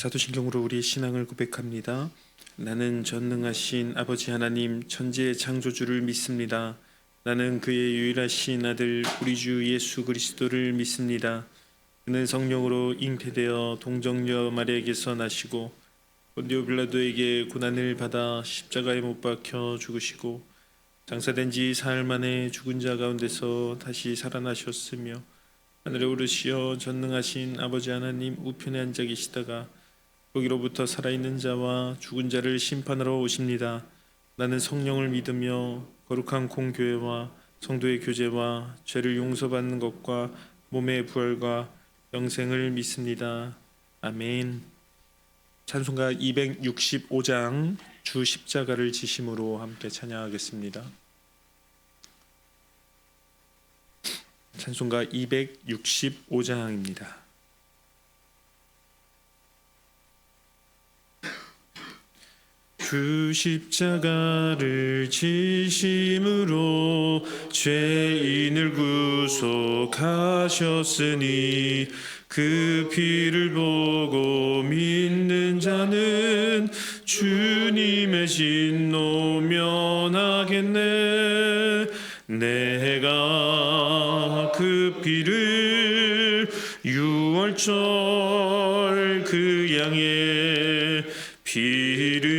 사도신경으로 우리의 신앙을 고백합니다. 나는 전능하신 아버지 하나님 천지의 창조주를 믿습니다. 나는 그의 유일하신 아들 우리 주 예수 그리스도를 믿습니다. 그는 성령으로 잉태되어 동정녀 마리아에게서 나시고 본디오 빌라도에게 고난을 받아 십자가에 못 박혀 죽으시고 장사된 지 사흘 만에 죽은 자 가운데서 다시 살아나셨으며 하늘에 오르시어 전능하신 아버지 하나님 우편에 앉아 계시다가 거기로부터 살아있는 자와 죽은 자를 심판하러 오십니다. 나는 성령을 믿으며 거룩한 공교회와 성도의 교제와 죄를 용서받는 것과 몸의 부활과 영생을 믿습니다. 아멘. 찬송가 265장 주 십자가를 지심으로 함께 찬양하겠습니다. 찬송가 265장입니다. 주 십자가를 지심으로 죄인을 구속하셨으니 그 피를 보고 믿는 자는 주님의 진노 면하겠네. 내가 그 피를 유월절 그 양의 피를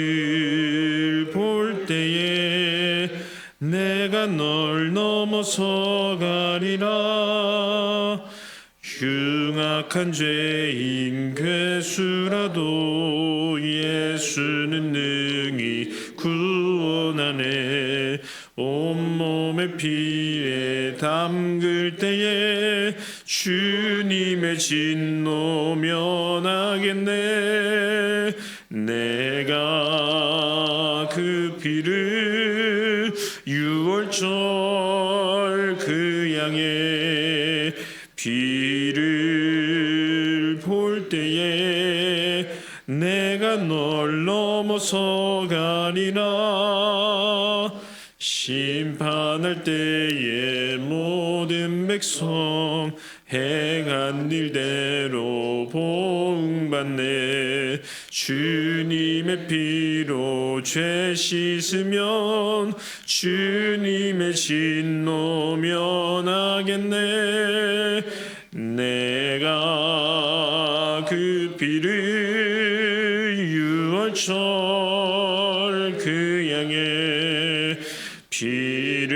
볼 때에 내가 널 넘어서 가리라. 흉악한 죄인 괴수라도 예수는 능히 구원하네. 온몸의 피에 담글 때에 주님의 진노 면하겠네. 내가 그 피를 유월절 그 양의 피를 볼 때에 내가 널 넘어서 가리라. 심판할 때에 모든 백성 행한 일대로 보응받네. 주님의 피로 죄 씻으면 주님의 진노 면하겠네. 내가 그 피를 유월절 그 양의 피를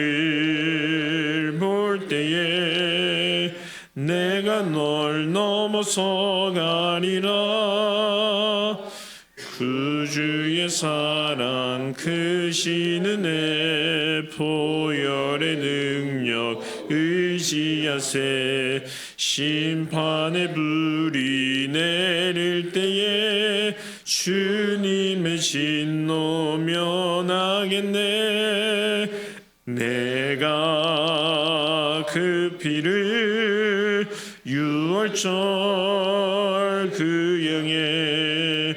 볼 때에 내가 널 넘어서 가리라. 구주의 사랑 크신 은혜 보혈의 능력 의지하세. 심판의 불이 내릴 때에 주님의 진노 면하겠네. 내가 그 피를 유월절 그 양의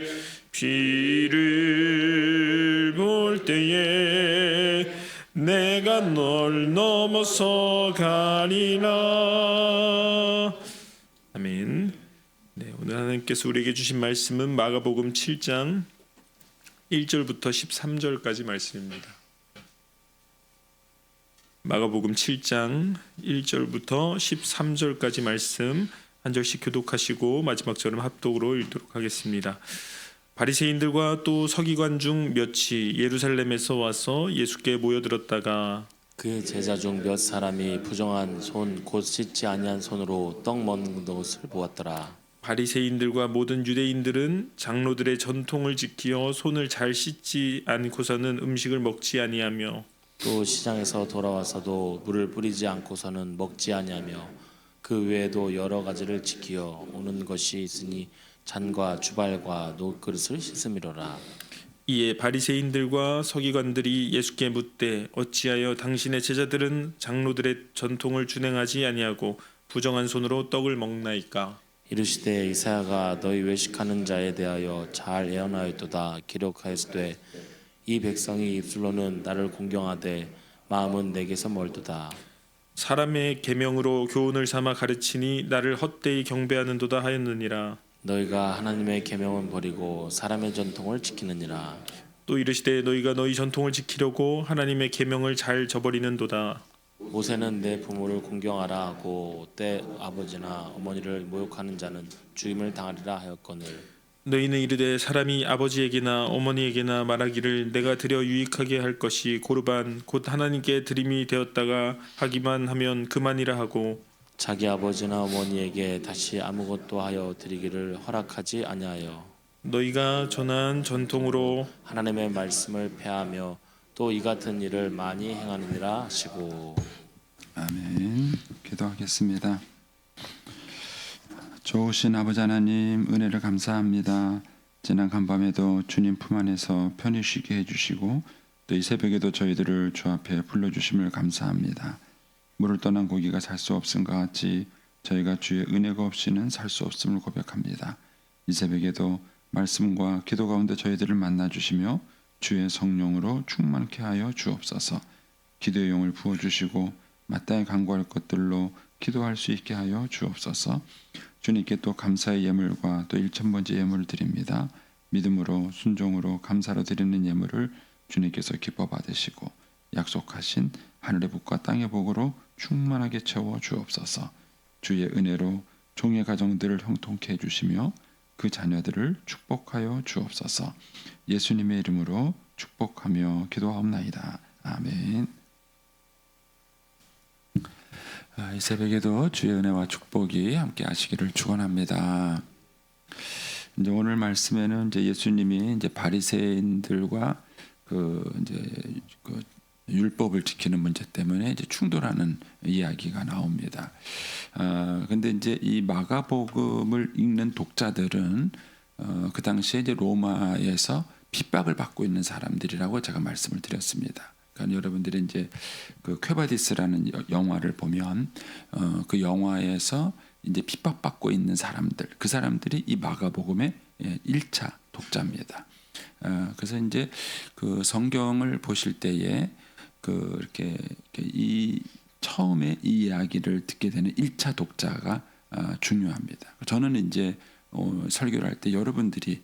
피를 볼 때에 내가 널 넘어서 가리라. 아멘. 오늘 하나님께서 우리에게 주신 말씀은 마가복음 7장 1절부터 13절까지 말씀입니다. 마가복음 7장 1절부터 13절까지 말씀 한 절씩 교독하시고 마지막 절은 합독으로 읽도록 하겠습니다. 바리새인들과 또 서기관 중 몇이 예루살렘에서 와서 예수께 모여들었다가 그의 제자 중 몇 사람이 부정한 손 곧 씻지 아니한 손으로 떡 먹는 것을 보았더라. 바리새인들과 모든 유대인들은 장로들의 전통을 지키어 손을 잘 씻지 않고서는 음식을 먹지 아니하며 또 시장에서 돌아와서도 물을 뿌리지 않고서는 먹지 아니하며 그 외에도 여러 가지를 지키어 오는 것이 있으니 잔과 주발과 노그릇을 씻음이로라. 이에 바리새인들과 서기관들이 예수께 묻되 어찌하여 당신의 제자들은 장로들의 전통을 준행하지 아니하고 부정한 손으로 떡을 먹나이까? 이르시되 이사야가 너희 외식하는 자에 대하여 잘 예언하였도다. 기록하였으되 이 백성이 입술로는 나를 공경하되 마음은 내게서 멀도다. 사람의 계명으로 교훈을 삼아 가르치니 나를 헛되이 경배하는도다 하였느니라. 너희가 하나님의 계명은 버리고 사람의 전통을 지키느니라. 또 이르시되 너희가 너희 전통을 지키려고 하나님의 계명을 잘 저버리는도다. 모세는 내 부모를 공경하라 하고 때 아버지나 어머니를 모욕하는 자는 죽임을 당하리라 하였거늘 너희는 이르되 사람이 아버지에게나 어머니에게나 말하기를 내가 드려 유익하게 할 것이 고르반 곧 하나님께 드림이 되었다가 하기만 하면 그만이라 하고 자기 아버지나 어머니에게 다시 아무것도 하여 드리기를 허락하지 아니하여 너희가 전한 전통으로 하나님의 말씀을 폐하며 또 이 같은 일을 많이 행하느니라 하시고. 아멘. 기도하겠습니다. 좋으신 아버지 하나님, 은혜를 감사합니다. 지난 간밤에도 주님 품 안에서 편히 쉬게 해주시고 또 이 새벽에도 저희들을 주 앞에 불러주심을 감사합니다. 물을 떠난 고기가 살 수 없음과 같이 저희가 주의 은혜가 없이는 살 수 없음을 고백합니다. 이 새벽에도 말씀과 기도 가운데 저희들을 만나주시며 주의 성령으로 충만케 하여 주옵소서. 기도의 용을 부어주시고 마땅히 간구할 것들로 기도할 수 있게 하여 주옵소서. 주님께 또 감사의 예물과 또 일천번째 예물을 드립니다. 믿음으로 순종으로 감사로 드리는 예물을 주님께서 기뻐 받으시고 약속하신 하늘의 복과 땅의 복으로 충만하게 채워 주옵소서. 주의 은혜로 종의 가정들을 형통케 해주시며 그 자녀들을 축복하여 주옵소서. 예수님의 이름으로 축복하며 기도하옵나이다. 아멘. 이 새벽에도 주의 은혜와 축복이 함께 하시기를 축원합니다. 이제 오늘 말씀에는 이제 예수님이 이제 바리새인들과 그 율법을 지키는 문제 때문에 이제 충돌하는 이야기가 나옵니다. 근데 이제 이 마가복음을 읽는 독자들은 그 당시에 이제 로마에서 핍박을 받고 있는 사람들이라고 제가 말씀을 드렸습니다. 그러니까 여러분들이 이제 그 쾌바디스라는 영화를 보면 그 영화에서 이제 핍박받고 있는 사람들, 그 사람들이 이 마가복음의 1차 독자입니다. 그래서 이제 그 성경을 보실 때에 그 이렇게 이 처음에 이 이야기를 듣게 되는 1차 독자가 중요합니다. 저는 이제 설교를 할 때 여러분들이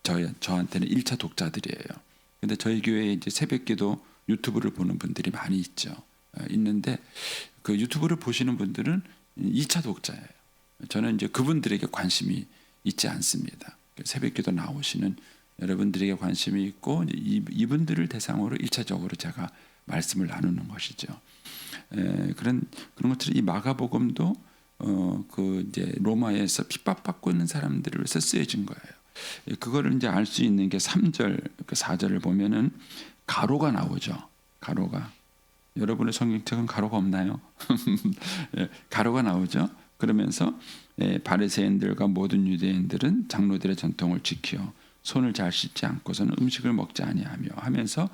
저한테는 1차 독자들이에요. 근데 저희 교회에 이제 새벽기도 유튜브를 보는 분들이 많이 있죠. 있는데 그 유튜브를 보시는 분들은 2차 독자예요. 저는 이제 그분들에게 관심이 있지 않습니다. 새벽기도 나오시는 여러분들에게 관심이 있고 이분들을 대상으로 1차적으로 제가 말씀을 나누는 것이죠. 그런 것처럼 이 마가복음도 그 이제 로마에서 핍박받고 있는 사람들을 위해서 쓰여진 거예요. 그거를 이제 알 수 있는 게 3절, 4절을 보면은 가로가 나오죠. 가로가. 여러분의 성경책은 가로가 없나요? 가로가 나오죠. 그러면서 바리새인들과 모든 유대인들은 장로들의 전통을 지켜 손을 잘 씻지 않고서는 음식을 먹지 아니하며 하면서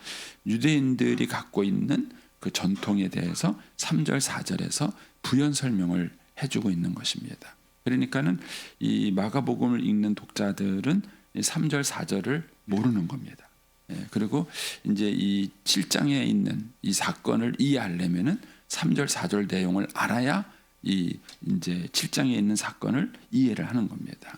유대인들이 갖고 있는 그 전통에 대해서 3절 4절에서 부연 설명을 해주고 있는 것입니다. 그러니까는 이 마가복음을 읽는 독자들은 3절 4절을 모르는 겁니다. 그리고 이제 이 7장에 있는 이 사건을 이해하려면은 3절 4절 내용을 알아야 이 이제 7장에 있는 사건을 이해를 하는 겁니다.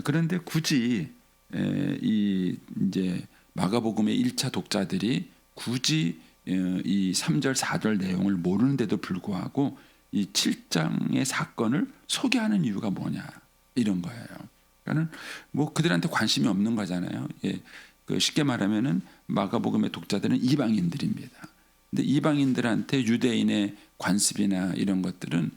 그런데 굳이 이 이제 마가복음의 1차 독자들이 굳이 이 3절 4절 내용을 모르는데도 불구하고 이 7장의 사건을 소개하는 이유가 뭐냐 이런 거예요. 그러니까는 뭐 그들한테 관심이 없는 거잖아요. 그 쉽게 말하면은 마가복음의 독자들은 이방인들입니다. 근데 이방인들한테 유대인의 관습이나 이런 것들은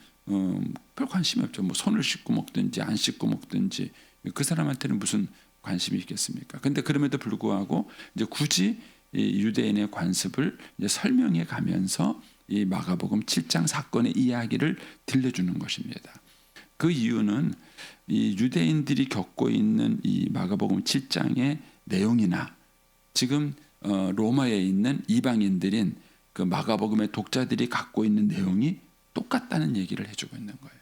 별 관심이 없죠. 뭐 손을 씻고 먹든지 안 씻고 먹든지 그 사람한테는 무슨 관심이 있겠습니까? 근데 그럼에도 불구하고 이제 굳이 이 유대인의 관습을 이제 설명해 가면서 이 마가복음 7장 사건의 이야기를 들려주는 것입니다. 그 이유는 이 유대인들이 겪고 있는 이 마가복음 7장의 내용이나 지금 로마에 있는 이방인들인 그 마가복음의 독자들이 갖고 있는 내용이 똑같다는 얘기를 해주고 있는 거예요.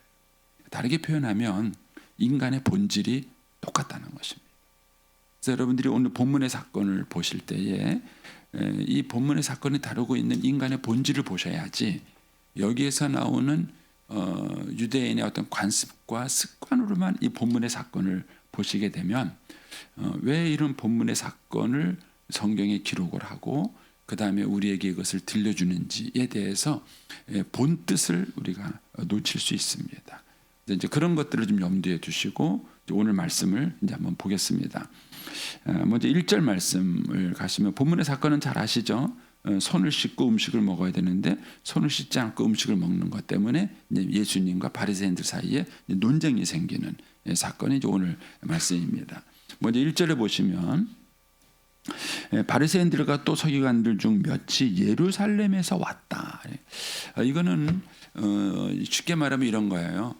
다르게 표현하면 인간의 본질이 똑같다는 것입니다. 그래서 여러분들이 오늘 본문의 사건을 보실 때에 이 본문의 사건이 다루고 있는 인간의 본질을 보셔야지 여기에서 나오는 유대인의 어떤 관습과 습관으로만 이 본문의 사건을 보시게 되면 왜 이런 본문의 사건을 성경에 기록을 하고 그 다음에 우리에게 이것을 들려주는지에 대해서 본 뜻을 우리가 놓칠 수 있습니다. 이제 그런 것들을 좀 염두에 두시고 오늘 말씀을 이제 한번 보겠습니다. 먼저 1절 말씀을 가시면 본문의 사건은 잘 아시죠? 손을 씻고 음식을 먹어야 되는데 손을 씻지 않고 음식을 먹는 것 때문에 이제 예수님과 바리새인들 사이에 논쟁이 생기는 사건이 이제 오늘 말씀입니다. 먼저 1절에 보시면 바리새인들과 또 서기관들 중 몇이 예루살렘에서 왔다. 이거는 쉽게 말하면 이런 거예요.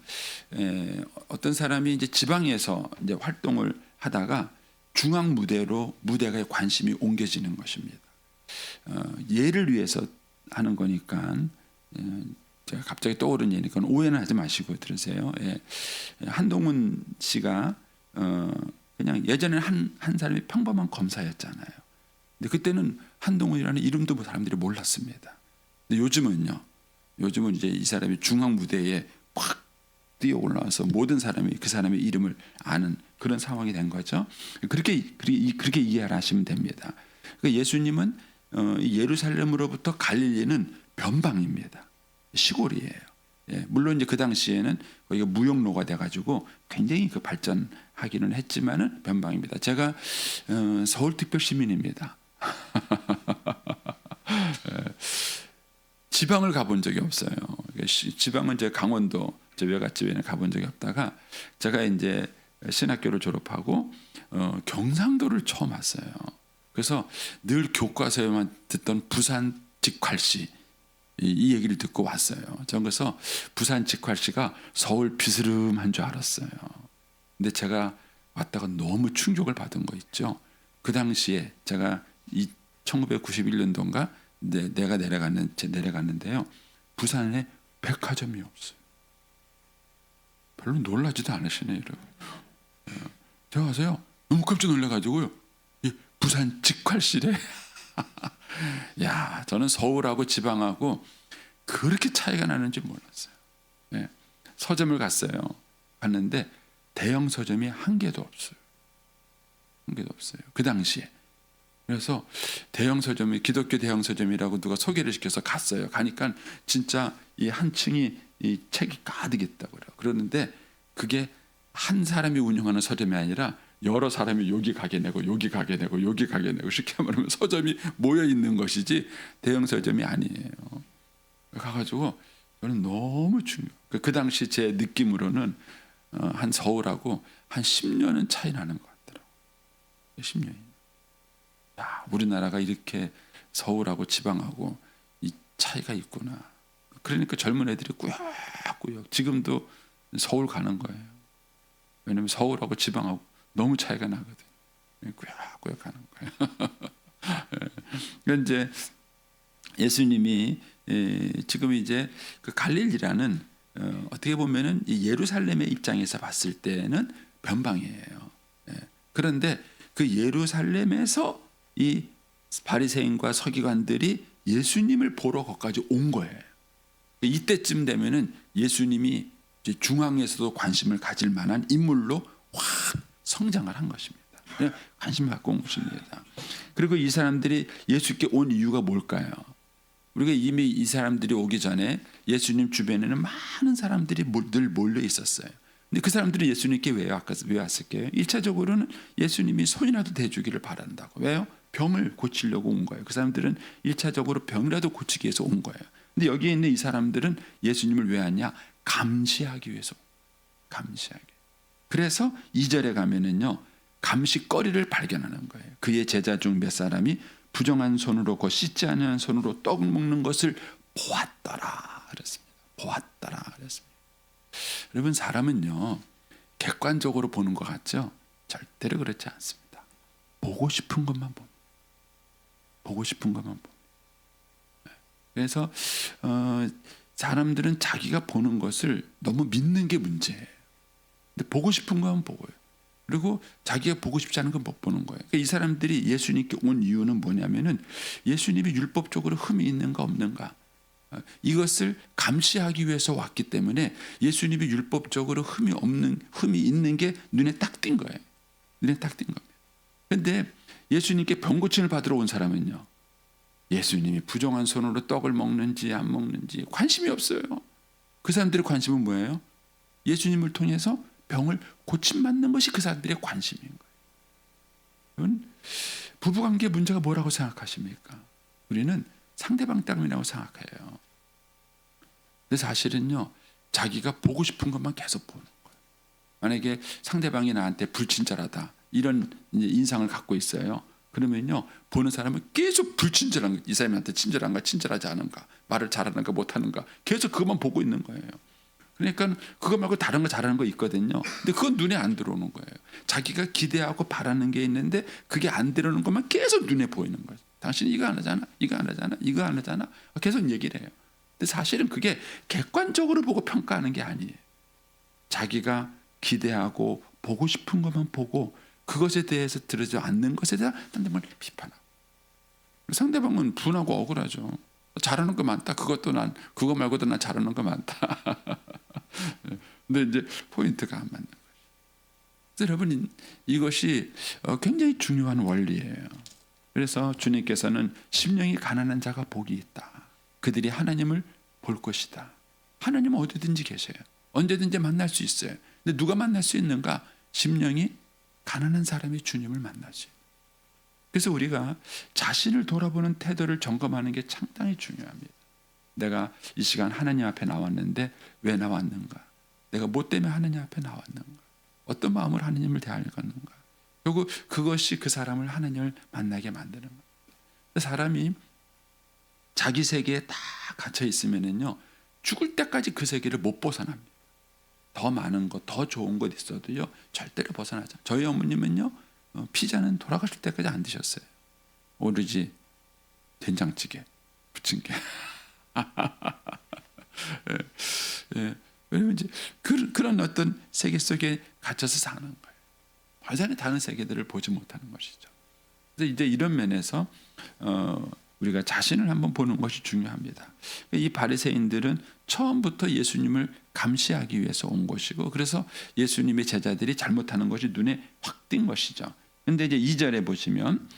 어떤 사람이 이제 지방에서 이제 활동을 하다가 중앙 무대가 관심이 옮겨지는 것입니다. 예를 위해서 하는 거니까 제가 갑자기 떠오른 예니까 오해는 하지 마시고 들으세요. 한동훈 씨가 그냥 예전에는 한 사람이 평범한 검사였잖아요. 근데 그때는 한동훈이라는 이름도 사람들이 몰랐습니다. 근데 요즘은 이제 이 사람이 중앙 무대에 확 뛰어 올라와서 모든 사람이 그 사람의 이름을 아는 그런 상황이 된 거죠. 그렇게 이해를 하시면 됩니다. 그러니까 예수님은 예루살렘으로부터 갈릴리는 변방입니다. 시골이에요. 물론 이제 그 당시에는 거기가 무역로가 돼가지고 굉장히 그 발전하기는 했지만은 변방입니다. 제가 서울특별시민입니다. 지방을 가본 적이 없어요. 지방은 제 강원도 제 외갓집에는 가본 적이 없다가 제가 이제 신학교를 졸업하고 경상도를 처음 왔어요. 그래서 늘 교과서에만 듣던 부산 직활시 이 얘기를 듣고 왔어요. 저는 그래서 부산 직활시가 서울 비스름한 줄 알았어요. 근데 제가 왔다가 너무 충격을 받은 거 있죠. 그 당시에 제가 1991년도인가 내가 내려갔는데요. 부산에 백화점이 없어요. 별로 놀라지도 않으시네요. 제가 가서요. 너무 깜짝 놀라가지고요. 부산 직활시래. 야, 저는 서울하고 지방하고 그렇게 차이가 나는지 몰랐어요. 서점을 갔는데 대형 서점이 한 개도 없어요. 그 당시에. 그래서 대형 서점이 기독교 대형 서점이라고 누가 소개를 시켜서 갔어요. 가니까 진짜 이 한 층이 이 책이 가득 있다고 그래요. 그러는데 그게 한 사람이 운영하는 서점이 아니라 여러 사람이 여기 가게 내고 여기 가게 내고 여기 가게 내고 쉽게 말하면 서점이 모여 있는 것이지 대형 서점이 아니에요. 가가지고 저는 너무 충격. 그 당시 제 느낌으로는 한 서울하고 한 10년은 차이 나는 것 같더라고요. 10년이. 야, 우리나라가 이렇게 서울하고 지방하고 이 차이가 있구나. 그러니까 젊은 애들이 꾸역꾸역 지금도 서울 가는 거예요. 왜냐하면 서울하고 지방하고 너무 차이가 나거든요. 꾸역꾸역 가는 거예요. 그러니까 이제 예수님이 지금 이제 그 갈릴리라는 어떻게 보면은 이 예루살렘의 입장에서 봤을 때는 변방이에요. 그런데 그 예루살렘에서 이 바리새인과 서기관들이 예수님을 보러 거기까지 온 거예요. 이때쯤 되면은 예수님이 이제 중앙에서도 관심을 가질 만한 인물로 확 성장을 한 것입니다. 관심을 갖고 온 것입니다. 그리고 이 사람들이 예수께 온 이유가 뭘까요? 우리가 이미 이 사람들이 오기 전에 예수님 주변에는 많은 사람들이 늘 몰려 있었어요. 근데 그 사람들이 예수님께 왜 왔을까요? 1차적으로는 예수님이 손이라도 대주기를 바란다고. 왜요? 병을 고치려고 온 거예요. 그 사람들은 1차적으로 병이라도 고치기 위해서 온 거예요. 근데 여기에 있는 이 사람들은 예수님을 왜 왔냐? 감시하기 위해서. 감시하기. 그래서 2절에 가면은요. 감시거리를 발견하는 거예요. 그의 제자 중 몇 사람이 부정한 손으로 곧 씻지 않은 손으로 떡을 먹는 것을 보았더라 그랬습니다. 보았더라 그랬습니다. 여러분 사람은요. 객관적으로 보는 것 같죠? 절대로 그렇지 않습니다. 보고 싶은 것만 봅니다. 보고 싶은 것만 봅니다. 그래서 사람들은 자기가 보는 것을 너무 믿는 게 문제예요. 근데 보고 싶은 것만 보고요. 그리고 자기가 보고 싶지 않은 건 못 보는 거예요. 그러니까 이 사람들이 예수님께 온 이유는 뭐냐면은 예수님이 율법적으로 흠이 있는가 없는가 이것을 감시하기 위해서 왔기 때문에 예수님이 율법적으로 흠이 있는 게 눈에 딱 띈 거예요. 눈에 딱 띈 겁니다. 그런데 예수님께 병고침을 받으러 온 사람은요, 예수님이 부정한 손으로 떡을 먹는지 안 먹는지 관심이 없어요. 그 사람들의 관심은 뭐예요? 예수님을 통해서 병을 고침받는 것이 그 사람들의 관심인 거예요. 부부관계 문제가 뭐라고 생각하십니까? 우리는 상대방 때문이라고 생각해요. 근데 사실은요, 자기가 보고 싶은 것만 계속 보는 거예요. 만약에 상대방이 나한테 불친절하다 이런 인상을 갖고 있어요. 그러면요, 보는 사람은 계속 불친절한 거, 이 사람한테 친절한가 친절하지 않은가, 말을 잘하는가 못하는가 계속 그것만 보고 있는 거예요. 그러니까 그거 말고 다른 거 잘하는 거 있거든요. 근데 그건 눈에 안 들어오는 거예요. 자기가 기대하고 바라는 게 있는데 그게 안 들어오는 것만 계속 눈에 보이는 거예요. 당신이 이거 안 하잖아, 이거 안 하잖아, 이거 안 하잖아, 계속 얘기를 해요. 근데 사실은 그게 객관적으로 보고 평가하는 게 아니에요. 자기가 기대하고 보고 싶은 것만 보고 그것에 대해서 들어지 않는 것에 대한 상대방을 비판하고, 상대방은 분하고 억울하죠. 잘하는 거 많다. 그거 말고도 난 잘하는 거 많다. 근데 이제 포인트가 안 맞는 거죠. 그래서 여러분, 이것이 굉장히 중요한 원리예요. 그래서 주님께서는 심령이 가난한 자가 복이 있다. 그들이 하나님을 볼 것이다. 하나님은 어디든지 계세요. 언제든지 만날 수 있어요. 근데 누가 만날 수 있는가? 심령이 가난한 사람이 주님을 만나지. 그래서 우리가 자신을 돌아보는 태도를 점검하는 게 상당히 중요합니다. 내가 이 시간 하나님 앞에 나왔는데 왜 나왔는가? 내가 뭐 때문에 하나님 앞에 나왔는가? 어떤 마음으로 하나님을 대하는가? 결국 그것이 그 사람을 하나님을 만나게 만드는 거예요. 사람이 자기 세계에 다 갇혀 있으면은요, 죽을 때까지 그 세계를 못 벗어납니다. 더 많은 것, 더 좋은 것 있어도요, 절대로 벗어나지 않아요. 저희 어머님은요, 피자는 돌아가실 때까지 안 드셨어요. 오로지 된장찌개, 부침개. 왜냐면 이제 그런 어떤 세계 속에 갇혀서 사는 거예요. 완전히 다른 세계들을 보지 못하는 것이죠. 그래서 이제 이런 면에서 우리가 자신을 한번 보는 것이 중요합니다. 이 바리새인들은 처음부터 예수님을 감시하기 위해서 온 것이고, 그래서 예수님의 제자들이 잘못하는 것이 눈에 확 띈 것이죠. 그런데 이제 2절에 보시면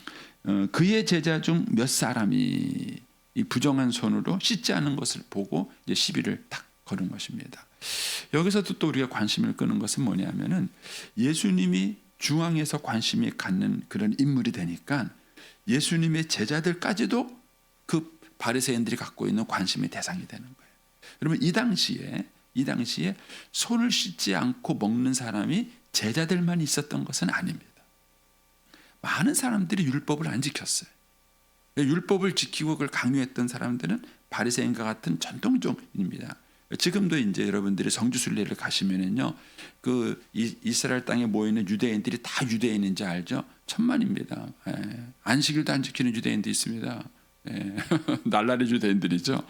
그의 제자 중 몇 사람이 이 부정한 손으로 씻지 않은 것을 보고 이제 시비를 탁 거는 것입니다. 여기서도 또 우리가 관심을 끄는 것은 뭐냐면은, 예수님이 중앙에서 관심이 갖는 그런 인물이 되니까 예수님의 제자들까지도 그 바리새인들이 갖고 있는 관심의 대상이 되는 거예요. 여러분, 이 당시에 손을 씻지 않고 먹는 사람이 제자들만 있었던 것은 아닙니다. 많은 사람들이 율법을 안 지켰어요. 율법을 지키고 그걸 강요했던 사람들은 바리새인과 같은 전통적입니다. 지금도 이제 여러분들이 성지순례를 가시면은요, 그 이스라엘 땅에 모이는 유대인들이 다 유대인인지 알죠? 천만입니다. 안식일도 안 지키는 유대인도 있습니다. 날라리 유대인들이죠.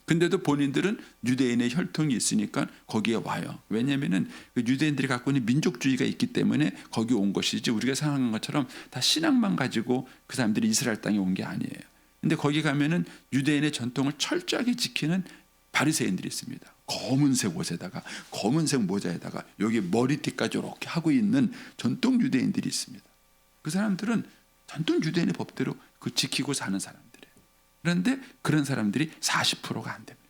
근데도 본인들은 유대인의 혈통이 있으니까 거기에 와요. 왜냐하면은 그 유대인들이 갖고 있는 민족주의가 있기 때문에 거기 온 것이지, 우리가 생각한 것처럼 다 신앙만 가지고 그 사람들이 이스라엘 땅에 온 게 아니에요. 근데 거기 가면은 유대인의 전통을 철저하게 지키는 바리새인들이 있습니다. 검은색 옷에다가 검은색 모자에다가 여기 머리띠까지 이렇게 하고 있는 전통 유대인들이 있습니다. 그 사람들은 전통 유대인의 법대로 그 지키고 사는 사람들이에요. 그런데 그런 사람들이 40%가 안 됩니다.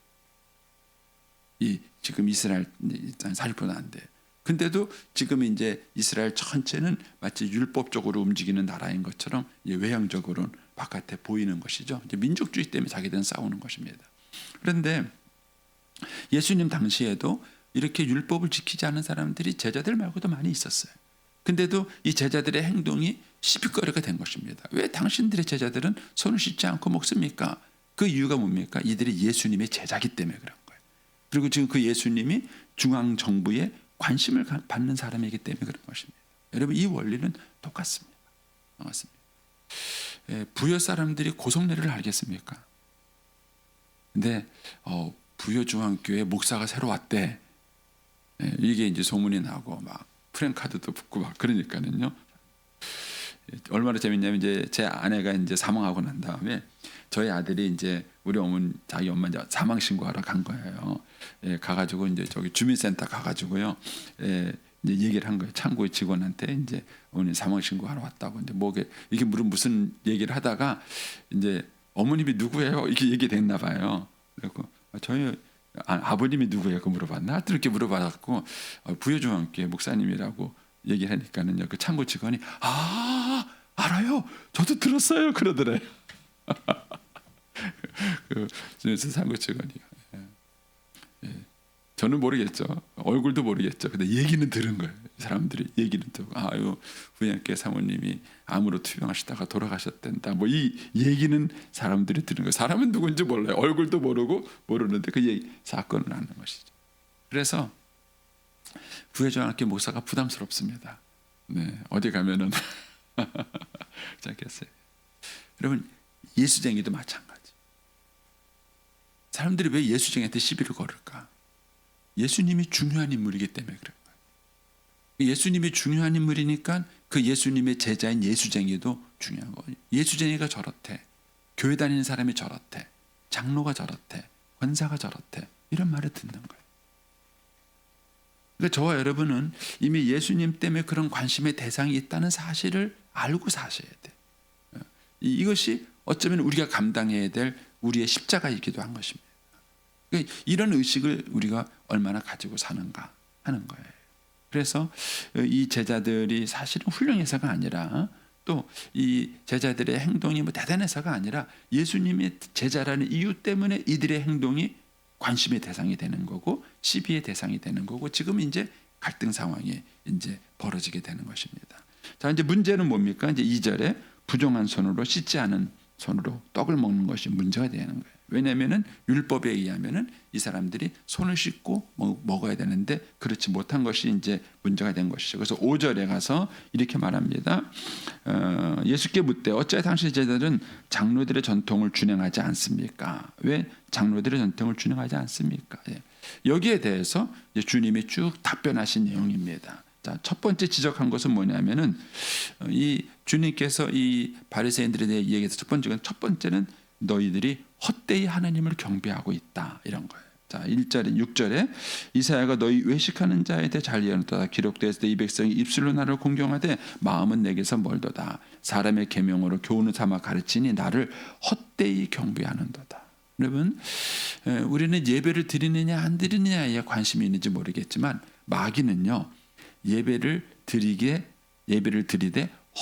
지금 이스라엘 40%는 안 돼요. 근데도 지금 이제 이스라엘 전체는 마치 율법적으로 움직이는 나라인 것처럼 외형적으로는 바깥에 보이는 것이죠. 이제 민족주의 때문에 자기들은 싸우는 것입니다. 그런데 예수님 당시에도 이렇게 율법을 지키지 않은 사람들이 제자들 말고도 많이 있었어요. 근데도 이 제자들의 행동이 시비거리가 된 것입니다. 왜 당신들의 제자들은 손을 씻지 않고 먹습니까? 그 이유가 뭡니까? 이들이 예수님의 제자기 때문에 그런 거예요. 그리고 지금 그 예수님이 중앙 정부에 관심을 받는 사람이기 때문에 그런 것입니다. 여러분, 이 원리는 똑같습니다. 부여 사람들이 고속내를 알겠습니까? 근데 부여중앙교회 목사가 새로 왔대. 이게 이제 소문이 나고 막 프랭카드도 붙고 막 그러니까는요. 얼마나 재밌냐면, 이제 제 아내가 이제 사망하고 난 다음에 저희 아들이 이제 우리 어머니 자기 엄마 이제 사망 신고하러 간 거예요. 예, 가가지고 이제 저기 주민센터 가가지고요. 예, 이제 얘기를 한 거예요. 창고의 직원한테 이제 어머니 사망 신고하러 왔다고 이제 뭐게 이게 무슨 얘기를 하다가 이제 어머님이 누구예요? 이렇게 얘기됐나 봐요. 그리고 저희 아버님이 누구예요? 그 물어봤나? 하여튼 이렇게 물어봐갖고 부여중앙교회 목사님이라고 얘기를 하니까는요. 그 창고 직원이 알아요. 저도 들었어요. 그러더래요. 그 창고 직원이. 예. 저는 모르겠죠. 얼굴도 모르겠죠. 근데 얘기는 들은 거예요. 사람들이 얘기는 듣고 부여교회 사모님이 암으로 투병하시다가 돌아가셨단다. 뭐 이 얘기는 사람들이 들은 거예요. 사람은 누군지 몰라요. 얼굴도 모르는데 그 얘기 사건을 아는 것이죠. 그래서 부여중앙교회 목사가 부담스럽습니다. 네, 어디 가면은 괜찮겠어요. 여러분 예수쟁이도 마찬가지. 사람들이 왜 예수쟁이한테 시비를 걸을까? 예수님이 중요한 인물이기 때문에 그런 거예요. 예수님이 중요한 인물이니까 그 예수님의 제자인 예수쟁이도 중요한 거예요. 예수쟁이가 저렇대. 교회 다니는 사람이 저렇대. 장로가 저렇대. 권사가 저렇대. 이런 말을 듣는 거예요. 그러니까 저와 여러분은 이미 예수님 때문에 그런 관심의 대상이 있다는 사실을 알고 사셔야 돼요. 이것이 어쩌면 우리가 감당해야 될 우리의 십자가이기도 한 것입니다. 그러니까 이런 의식을 우리가 얼마나 가지고 사는가 하는 거예요. 그래서 이 제자들이 사실은 훌륭해서가 아니라 또 이 제자들의 행동이 뭐 대단해서가 아니라 예수님의 제자라는 이유 때문에 이들의 행동이 관심의 대상이 되는 거고 시비의 대상이 되는 거고 지금 이제 갈등 상황이 이제 벌어지게 되는 것입니다. 자, 이제 문제는 뭡니까? 이제 2절에 부정한 손으로 씻지 않은 손으로 떡을 먹는 것이 문제가 되는 거예요. 왜냐하면은 율법에 의하면은 이 사람들이 손을 씻고 먹어야 되는데 그렇지 못한 것이 이제 문제가 된 것이죠. 그래서 5절에 가서 이렇게 말합니다. 예수께 묻되 어찌하여 당신의 제자들은 장로들의 전통을 준행하지 않습니까? 왜 장로들의 전통을 준행하지 않습니까? 예. 여기에 대해서 이제 주님이 쭉 답변하신 내용입니다. 자, 첫 번째 지적한 것은 뭐냐면은 이 주님께서 이 바리새인들에 대해 얘기해서 첫 번째는 너희들이 헛되이 하나님을 경배하고 있다 이런 거예요. 자, 1절에 6절에 이사야가 너희 외식하는 자에 대해 잘 예언하도다. 기록되었을 때 이 백성이 입술로 나를 공경하되 마음은 내게서 멀도다. 사람의 계명으로 교훈을 삼아 가르치니 나를 헛되이 경배하는도다. 여러분, 우리는 예배를 드리느냐 안 드리느냐에 관심이 있는지 모르겠지만 마귀는요 예배를 드리되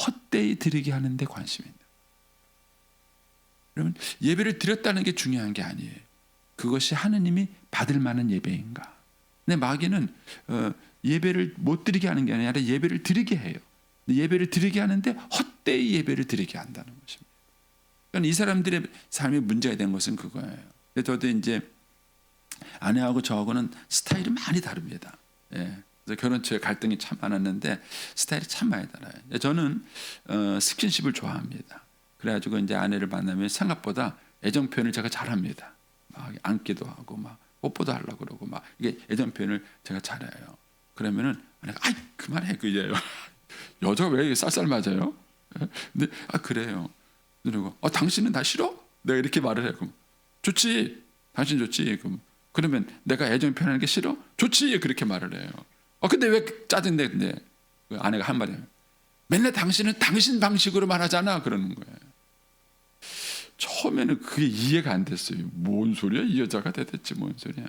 헛되이 드리게 하는 데 관심이 있다. 여러분, 예배를 드렸다는 게 중요한 게 아니에요. 그것이 하느님이 받을 만한 예배인가? 근데 마귀는 예배를 못 드리게 하는 게 아니라 예배를 드리게 해요. 예배를 드리게 하는데 헛되이 예배를 드리게 한다는 것입니다. 그러니까 이 사람들의 삶의 문제가 된 것은 그거예요. 저도 이제 아내하고 저하고는 스타일이 많이 다릅니다. 예. 그래서 결혼 초에 갈등이 참 많았는데 스타일이 참 많이 달라요. 저는 스킨십을 좋아합니다. 그래가지고 이제 아내를 만나면 생각보다 애정 표현을 제가 잘합니다. 막 안기도 하고 막 뽀뽀도 하려고 그러고 막 이게 애정 표현을 제가 잘해요. 그러면은 아내가 아이 그만해 그래요. 여자가 왜 이렇게 쌀쌀 맞아요? 근데 그래요. 그리고 당신은 나 싫어? 내가 이렇게 말을 해요. 그럼 좋지. 당신 좋지. 그러면 내가 애정 표현하는 게 싫어? 좋지. 그렇게 말을 해요. 근데 왜 짜증내? 근데 그 아내가 한 말이에요. 맨날 당신은 당신 방식으로 말하잖아. 그러는 거예요. 처음에는 그게 이해가 안 됐어요. 뭔 소리야? 이 여자가 대체 뭔 소리야?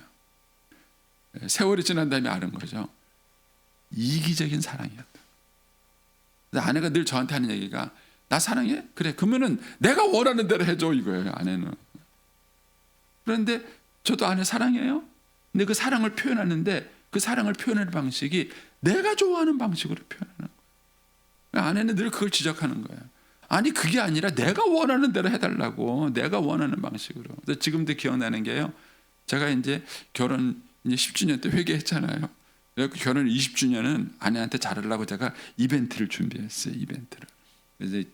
세월이 지난 다음에 아는 거죠. 이기적인 사랑이었다. 아내가 늘 저한테 하는 얘기가 나 사랑해? 그래. 그러면은 내가 원하는 대로 해줘 이거예요. 아내는. 그런데 저도 아내 사랑해요. 근데 그 사랑을 표현하는데 그 사랑을 표현하는 방식이 내가 좋아하는 방식으로 표현하는 거예요. 아내는 늘 그걸 지적하는 거예요. 아니 그게 아니라 내가 원하는 대로 해달라고. 내가 원하는 방식으로. 그래서 지금도 기억나는 게요. 제가 이제 결혼 이제 10주년 때 회개했잖아요. 결혼 20주년은 아내한테 잘하려고 제가 이벤트를 준비했어요. 이벤트를. 그래서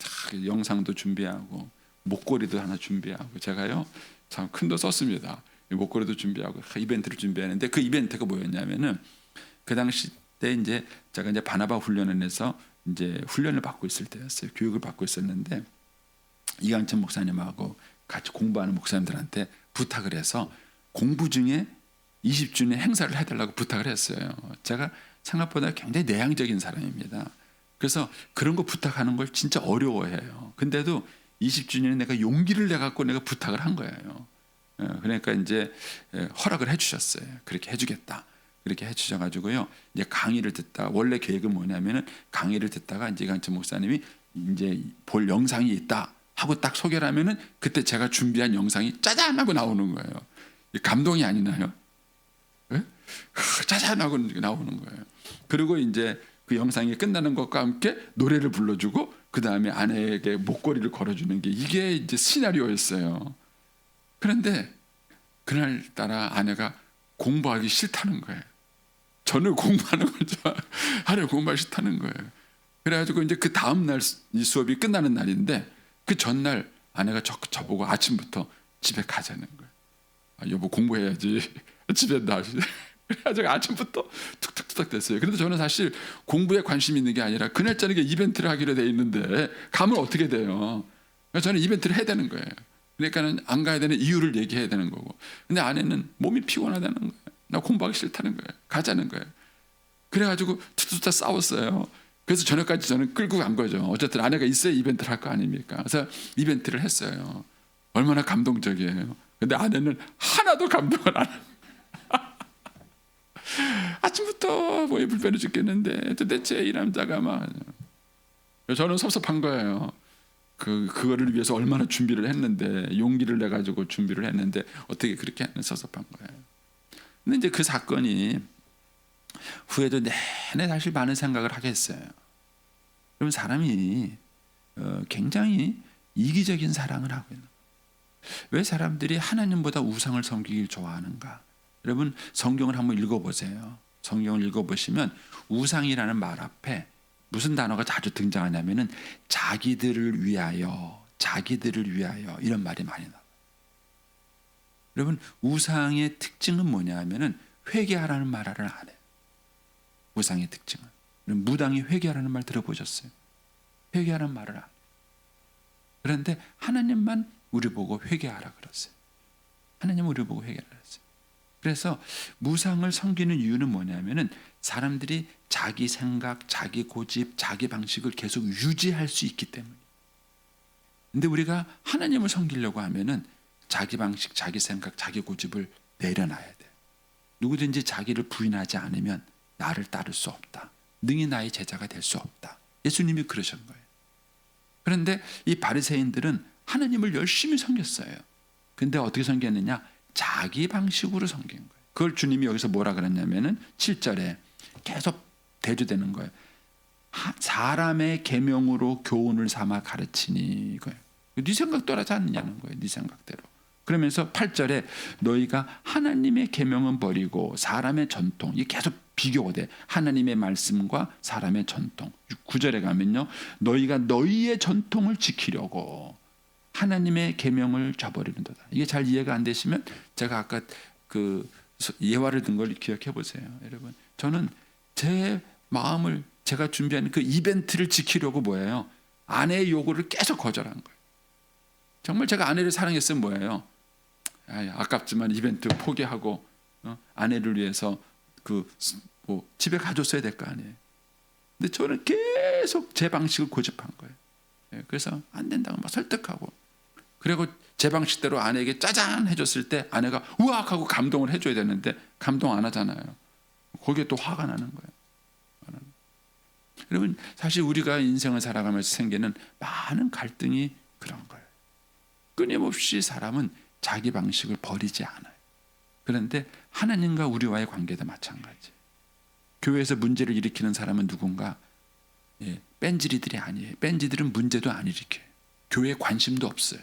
영상도 준비하고 목걸이도 하나 준비하고 제가요 참 큰 돈 썼습니다. 목걸이도 준비하고 이벤트를 준비하는데 그 이벤트가 뭐였냐면은 그 당시 때 이제 제가 이제 바나바 훈련을 해서 이제 훈련을 받고 있을 때였어요. 교육을 받고 있었는데 이강천 목사님하고 같이 공부하는 목사님들한테 부탁을 해서 공부 중에 20주년 행사를 해달라고 부탁을 했어요. 제가 생각보다 굉장히 내향적인 사람입니다. 그래서 그런 거 부탁하는 걸 진짜 어려워해요. 근데도 20주년에 내가 용기를 내 갖고 내가 부탁을 한 거예요. 그러니까 이제 허락을 해주셨어요. 그렇게 해주겠다. 그렇게 해주셔가지고요. 이제 강의를 듣다 원래 계획은 뭐냐면은 강의를 듣다가 이제 강천 목사님이 이제 볼 영상이 있다 하고 딱 소개를 하면은 그때 제가 준비한 영상이 짜잔 하고 나오는 거예요. 감동이 아니나요? 네? 짜잔 하고 나오는 거예요. 그리고 이제 그 영상이 끝나는 것과 함께 노래를 불러주고 그 다음에 아내에게 목걸이를 걸어주는 게 이게 이제 시나리오였어요. 그런데 그날따라 아내가 공부하기 싫다는 거예요. 저는 공부하는 걸 좋아, 아내가 공부하기 싫다는 거예요. 그래가지고 이제 그 다음 날 이 수업이 끝나는 날인데 그 전날 아내가 저보고 아침부터 집에 가자는 거예요. 아, 여보 공부해야지. 집에 나. 그래가지고 아침부터 툭툭툭 됐어요. 그런데 저는 사실 공부에 관심 있는 게 아니라 그날 저녁에 이벤트를 하기로 돼 있는데 가면 어떻게 돼요? 그래서 저는 이벤트를 해야 되는 거예요. 그러니까는 안 가야 되는 이유를 얘기해야 되는 거고. 근데 아내는 몸이 피곤하다는 거예요. 나 공부하기 싫다는 거예요. 가자는 거예요. 그래가지고 툭툭툭 싸웠어요. 그래서 저녁까지 저는 끌고 간 거죠. 어쨌든 아내가 있어야 이벤트를 할 거 아닙니까? 그래서 이벤트를 했어요. 얼마나 감동적이에요. 근데 아내는 하나도 감동을 안 해요. 아침부터 뭐 불편해 죽겠는데 도대체 이 남자가 막 저는 섭섭한 거예요. 그거를 위해서 얼마나 준비를 했는데 용기를 내 가지고 준비를 했는데 어떻게 그렇게 하는 섭섭한 거예요. 근데 이제 그 사건이 후에도 내내 사실 많은 생각을 하게 했어요. 그러면 사람이 굉장히 이기적인 사랑을 하고 있는 거예요. 왜 사람들이 하나님보다 우상을 섬기길 좋아하는가? 여러분 성경을 한번 읽어보세요. 성경을 읽어보시면 우상이라는 말 앞에 무슨 단어가 자주 등장하냐면은 자기들을 위하여 이런 말이 많이 나와요. 여러분 우상의 특징은 뭐냐면은 회개하라는 말을 안 해요. 우상의 특징은 무당이 회개하라는 말 들어보셨어요? 회개하라는 말을 안 해요. 그런데 하나님만 우리 보고 회개하라 그랬어요. 하나님은 우리 보고 회개하라 그랬어요. 그래서 무상을 섬기는 이유는 뭐냐면은 사람들이 자기 생각, 자기 고집, 자기 방식을 계속 유지할 수 있기 때문에. 근데 우리가 하나님을 섬기려고 하면은 자기 방식, 자기 생각, 자기 고집을 내려놔야 돼. 누구든지 자기를 부인하지 않으면 나를 따를 수 없다. 능히 나의 제자가 될 수 없다. 예수님이 그러신 거예요. 그런데 이 바리새인들은 하나님을 열심히 섬겼어요. 근데 어떻게 섬겼느냐? 자기 방식으로 섬긴 거예요. 그걸 주님이 여기서 뭐라 그랬냐면은 7절에 계속 대조되는 거예요. 사람의 계명으로 교훈을 삼아 가르치니 이거예요. 네 생각 따라하지 않느냐는 거예요. 네 생각대로. 그러면서 8절에 너희가 하나님의 계명은 버리고 사람의 전통, 이게 계속 비교가 돼. 하나님의 말씀과 사람의 전통. 9절에 가면요. 너희가 너희의 전통을 지키려고 하나님의 계명을 저버리는도다. 이게 잘 이해가 안 되시면 제가 아까 그 예화를 든 걸 기억해 보세요. 여러분 저는 제 마음을 제가 준비한 그 이벤트를 지키려고 뭐예요? 아내의 요구를 계속 거절한 거예요. 정말 제가 아내를 사랑했으면 뭐예요? 아깝지만 이벤트 포기하고 아내를 위해서 뭐 집에 가줬어야 될 거 아니에요. 근데 저는 계속 제 방식을 고집한 거예요. 그래서 안 된다고 막 설득하고 그리고 제 방식대로 아내에게 짜잔 해줬을 때 아내가 우악 하고 감동을 해줘야 되는데 감동 안 하잖아요. 거기에 또 화가 나는 거예요. 여러분 사실 우리가 인생을 살아가면서 생기는 많은 갈등이 그런 거예요. 끊임없이 사람은 자기 방식을 버리지 않아요. 그런데 하나님과 우리와의 관계도 마찬가지예요. 교회에서 문제를 일으키는 사람은 누군가? 뺀질이들이 아니에요. 뺀질들은 문제도 안 일으켜요. 교회에 관심도 없어요.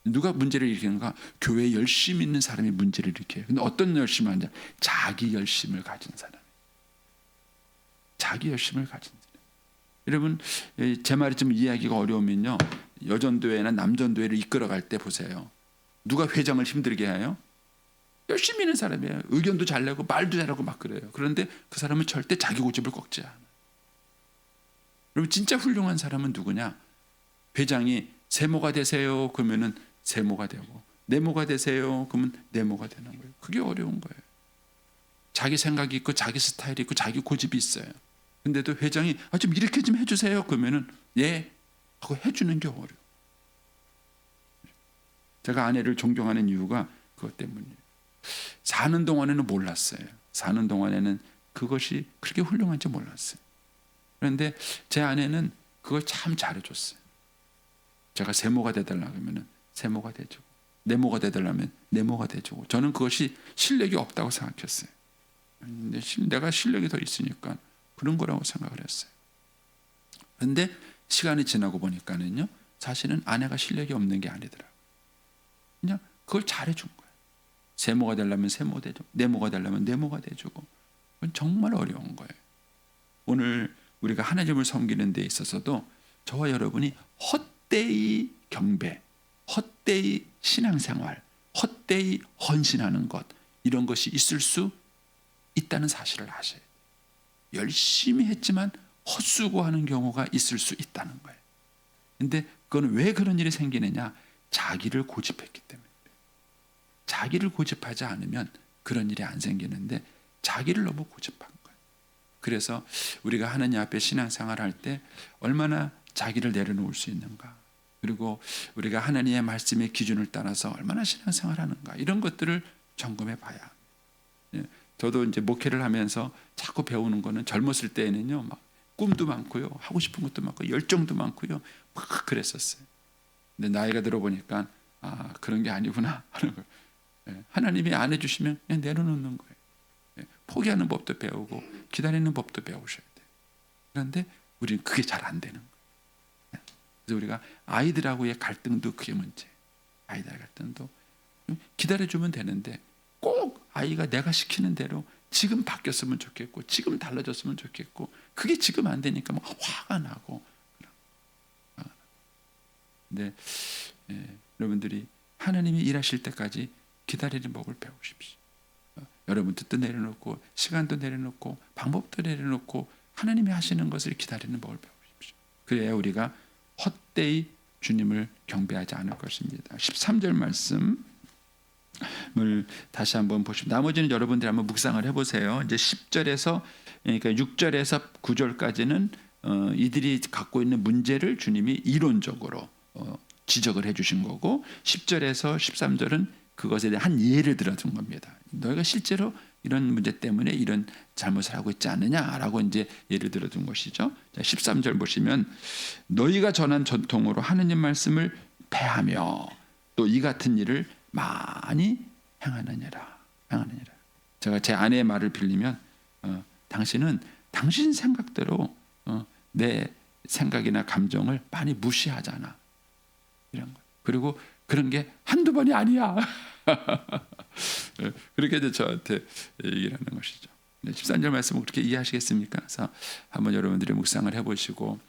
누가 문제를 일으키는가? 교회에 열심히 있는 사람이 문제를 일으켜요. 근데 어떤 열심을 하냐? 자기 열심을 가진 사람. 자기 열심을 가진 사람. 여러분 제 말이 좀 이해하기가 어려우면요. 여전도회나 남전도회를 이끌어갈 때 보세요. 누가 회장을 힘들게 해요? 열심히 있는 사람이에요. 의견도 잘 내고 말도 잘하고 막 그래요. 그런데 그 사람은 절대 자기 고집을 꺾지 않아요. 여러분 진짜 훌륭한 사람은 누구냐? 회장이 세모가 되세요 그러면은 세모가 되고, 네모가 되세요. 그러면 네모가 되는 거예요. 그게 어려운 거예요. 자기 생각이 있고 자기 스타일이 있고 자기 고집이 있어요. 근데도 회장이 좀 이렇게 좀 해주세요. 그러면은 예 하고 해주는 게 어려워. 제가 아내를 존경하는 이유가 그것 때문이에요. 사는 동안에는 몰랐어요. 사는 동안에는 그것이 그렇게 훌륭한지 몰랐어요. 그런데 제 아내는 그걸 참 잘해줬어요. 제가 세모가 되달라 그러면 세모가 돼주고, 네모가 되달라면 네모가 돼주고, 저는 그것이 실력이 없다고 생각했어요. 근데 내가 실력이 더 있으니까 그런 거라고 생각을 했어요. 그런데 시간이 지나고 보니까는요, 사실은 아내가 실력이 없는 게 아니더라고요. 그냥 그걸 잘해준 거예요. 세모가 되려면 세모 돼주고, 네모가 되려면 네모가 돼주고. 그건 정말 어려운 거예요. 오늘 우리가 하나님을 섬기는 데 있어서도 저와 여러분이 헛되이 경배, 헛되이 신앙생활, 헛되이 헌신하는 것, 이런 것이 있을 수 있다는 사실을 아셔야 돼요. 열심히 했지만 헛수고하는 경우가 있을 수 있다는 거예요. 근데 그건 왜 그런 일이 생기느냐? 자기를 고집했기 때문에. 자기를 고집하지 않으면 그런 일이 안 생기는데 자기를 너무 고집한 거예요. 그래서 우리가 하나님 앞에 신앙생활할 때 얼마나 자기를 내려놓을 수 있는가, 그리고 우리가 하나님의 말씀의 기준을 따라서 얼마나 신앙생활하는가, 이런 것들을 점검해 봐야 합니다. 예, 저도 이제 목회를 하면서 자꾸 배우는 거는 젊었을 때에는요, 막 꿈도 많고요, 하고 싶은 것도 많고, 열정도 많고요, 막 그랬었어요. 근데 나이가 들어보니까 그런 게 아니구나 하는 거예요. 예, 하나님이 안 해주시면 그냥 내려놓는 거예요. 예, 포기하는 법도 배우고 기다리는 법도 배우셔야 돼요. 그런데 우리는 그게 잘 안 되는 거예요. 예, 그래서 우리가 아이들하고의 갈등도 그게 문제예요. 아이들의 갈등도 기다려주면 되는데 꼭 아이가 내가 시키는 대로 지금 바뀌었으면 좋겠고, 지금 달라졌으면 좋겠고, 그게 지금 안 되니까 막 화가 나고. 근데 여러분들이 하나님이 일하실 때까지 기다리는 법을 배우십시오. 여러분 뜻도 내려놓고, 시간도 내려놓고, 방법도 내려놓고, 하나님이 하시는 것을 기다리는 법을 배우십시오. 그래야 우리가 헛되이 주님을 경배하지 않을 것입니다. 13절 말씀을 다시 한번 보시면, 나머지는 여러분들이 한번 묵상을 해보세요. 이제 10절에서, 그러니까 6절에서 9절까지는 이들이 갖고 있는 문제를 주님이 이론적으로 지적을 해주신 거고, 10절에서 13절은 그것에 대한 한 예를 들어준 겁니다. 너희가 실제로 이런 문제 때문에 이런 잘못을 하고 있지 않느냐라고 이제 예를 들어준 것이죠. 자, 13절 보시면, 너희가 전한 전통으로 하느님 말씀을 패하며 또 이 같은 일을 많이 행하느니라. 제가 제 아내의 말을 빌리면, 당신은 당신 생각대로 내 생각이나 감정을 많이 무시하잖아, 이런 거. 그리고 그런 게 한두 번이 아니야. 그렇게 이제 저한테 얘기를 하는 것이죠. 13절 말씀을 그렇게 이해하시겠습니까? 그래서 한번 여러분들이 묵상을 해보시고,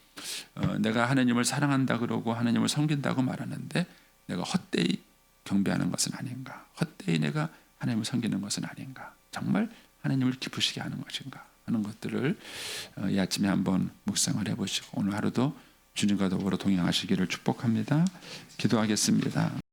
내가 하나님을 사랑한다 그러고 하나님을 섬긴다고 말하는데 내가 헛되이 경배하는 것은 아닌가, 헛되이 내가 하나님을 섬기는 것은 아닌가, 정말 하나님을 기쁘시게 하는 것인가 하는 것들을 이 아침에 한번 묵상을 해보시고, 오늘 하루도 주님과 더불어 동행하시기를 축복합니다. 기도하겠습니다.